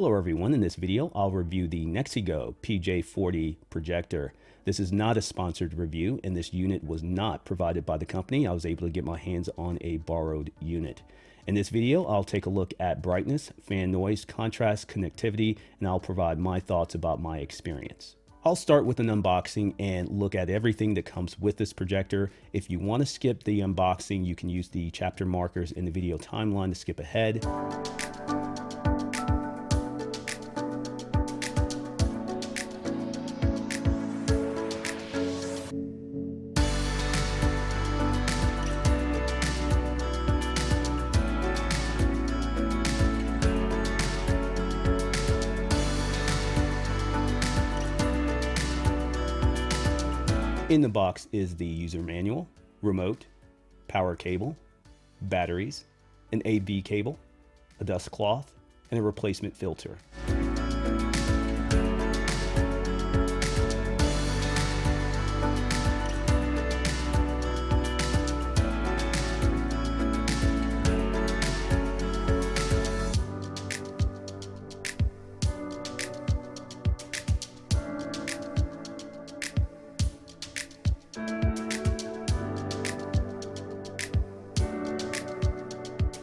Hello everyone, in this video I'll review the NexiGo PJ40 projector. This is not a sponsored review and this unit was not provided by the company. I was able to get my hands on a borrowed unit. In this video I'll take a look at brightness, fan noise, contrast, connectivity, and I'll provide my thoughts about my experience. I'll start with an unboxing and look at everything that comes with this projector. If you want to skip the unboxing, you can use the chapter markers in the video timeline to skip ahead. In the box is the user manual, remote, power cable, batteries, an AV cable, a dust cloth, and a replacement filter.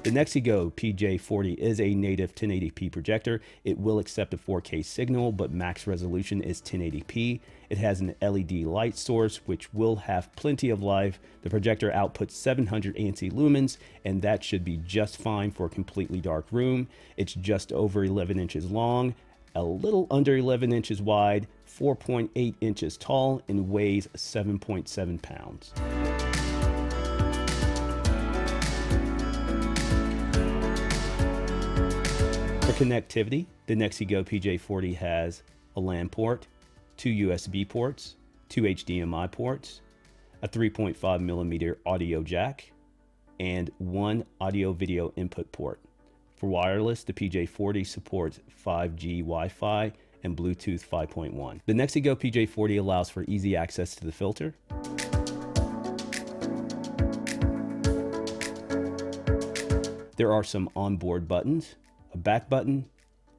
The NexiGo PJ40 is a native 1080p projector. It will accept a 4K signal, but max resolution is 1080p. It has an LED light source, which will have plenty of life. The projector outputs 700 ANSI lumens, and that should be just fine for a completely dark room. It's just over 11 inches long, a little under 11 inches wide, 4.8 inches tall, and weighs 7.7 pounds. For connectivity, the NexiGo PJ40 has a LAN port, 2 USB ports, 2 HDMI ports, a 3.5mm audio jack, and 1 audio-video input port. For wireless, the PJ40 supports 5G Wi-Fi and Bluetooth 5.1. The NexiGo PJ40 allows for easy access to the filter. There are some onboard buttons, a back button,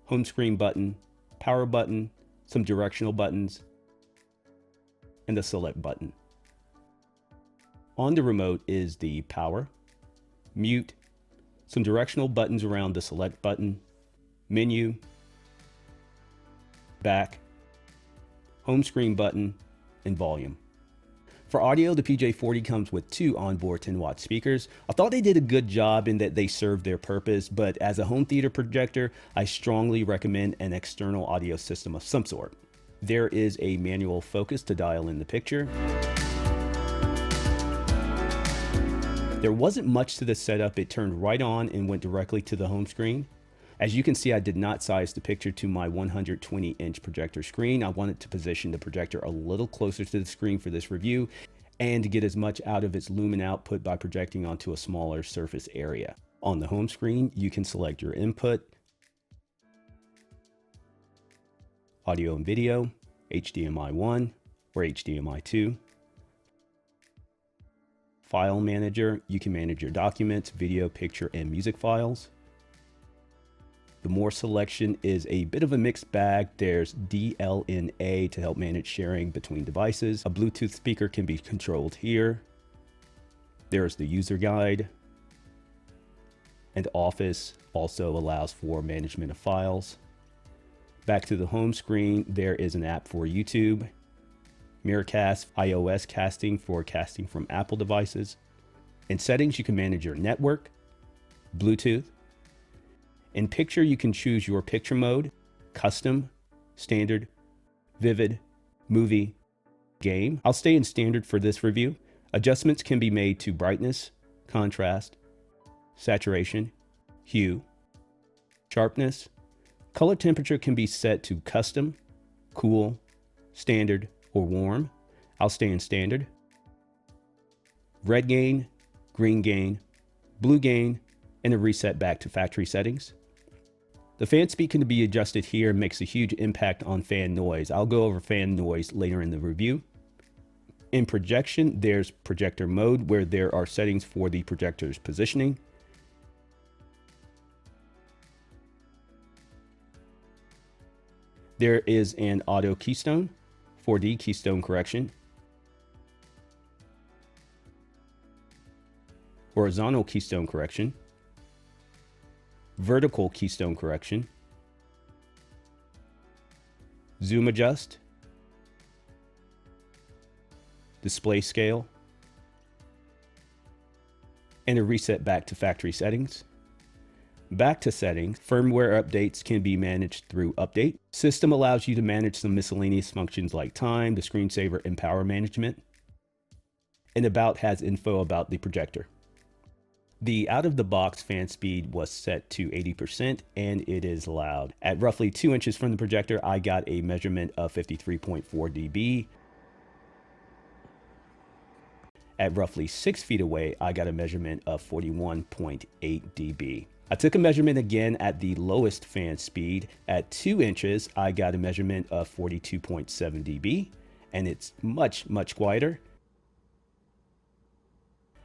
home screen button, power button, some directional buttons, and a select button. On the remote is the power, mute, some directional buttons around the select button, menu, back, home screen button, and volume. For audio, the PJ40 comes with 2 onboard 10-watt speakers. I thought they did a good job in that they served their purpose, but as a home theater projector, I strongly recommend an external audio system of some sort. There is a manual focus to dial in the picture. There wasn't much to the setup. It turned right on and went directly to the home screen. As you can see, I did not size the picture to my 120-inch projector screen. I wanted to position the projector a little closer to the screen for this review and to get as much out of its lumen output by projecting onto a smaller surface area. On the home screen, you can select your input, audio and video, HDMI 1 or HDMI 2. File manager, you can manage your documents, video, picture, and music files. The more selection is a bit of a mixed bag. There's DLNA to help manage sharing between devices. A Bluetooth speaker can be controlled here. There's the user guide. And Office also allows for management of files. Back to the home screen, there is an app for YouTube. Miracast, iOS casting for casting from Apple devices. In settings, you can manage your network, Bluetooth. In picture, you can choose your picture mode, custom, standard, vivid, movie, game. I'll stay in standard for this review. Adjustments can be made to brightness, contrast, saturation, hue, sharpness. Color temperature can be set to custom, cool, standard, or warm. I'll stay in standard. Red gain, green gain, blue gain, and a reset back to factory settings. The fan speed can be adjusted here and makes a huge impact on fan noise. I'll go over fan noise later in the review. In projection, there's projector mode where there are settings for the projector's positioning. There is an auto keystone, 4D keystone correction, horizontal keystone correction, vertical keystone correction, zoom adjust, display scale, and a reset back to factory settings. Back to settings, firmware updates can be managed through update. System allows you to manage some miscellaneous functions like time, the screensaver, and power management. And about has info about the projector. The out-of-the-box fan speed was set to 80% and it is loud. At roughly 2 inches from the projector, I got a measurement of 53.4 dB. At roughly 6 feet away, I got a measurement of 41.8 dB. I took a measurement again at the lowest fan speed. At 2 inches, I got a measurement of 42.7 dB, and it's much quieter.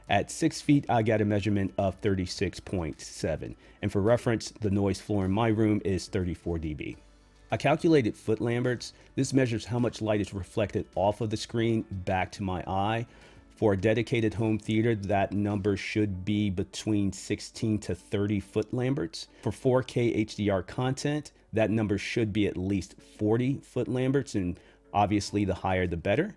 At 6 feet, I got a measurement of 36.7. And for reference, the noise floor in my room is 34 dB. I calculated foot lamberts. This measures how much light is reflected off of the screen back to my eye. For a dedicated home theater, that number should be between 16 to 30 foot lamberts. For 4K HDR content, that number should be at least 40 foot lamberts, and obviously the higher the better.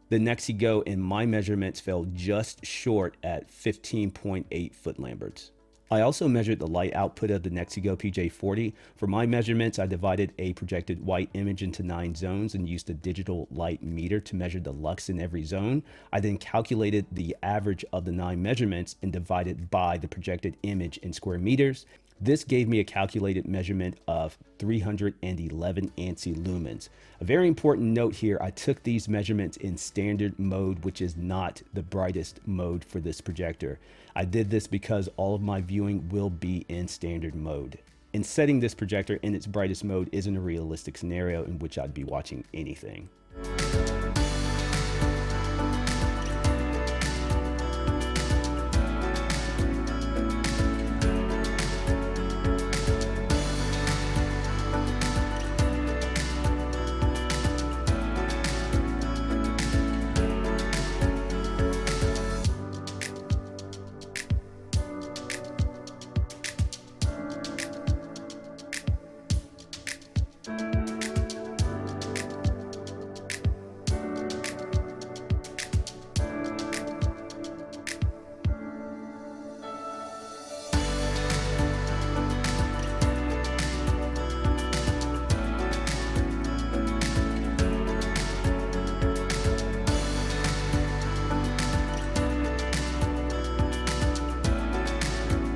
The NexiGo in my measurements fell just short at 15.8 foot lamberts. I also measured the light output of the NexiGo PJ40. For my measurements, I divided a projected white image into 9 zones and used a digital light meter to measure the lux in every zone. I then calculated the average of the 9 measurements and divided by the projected image in square meters. This gave me a calculated measurement of 311 ANSI lumens. A very important note here, I took these measurements in standard mode, which is not the brightest mode for this projector. I did this because all of my viewing will be in standard mode. And setting this projector in its brightest mode isn't a realistic scenario in which I'd be watching anything.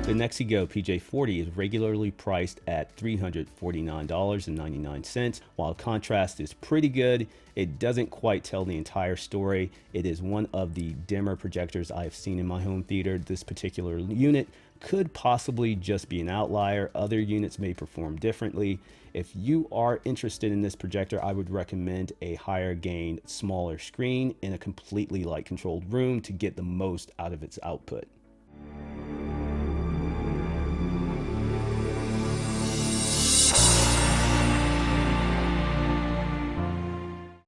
The NexiGo PJ40 is regularly priced at $349.99. While contrast is pretty good, it doesn't quite tell the entire story. It is one of the dimmer projectors I have seen in my home theater. This particular unit could possibly just be an outlier. Other units may perform differently. If you are interested in this projector, I would recommend a higher gain, smaller screen in a completely light controlled room to get the most out of its output.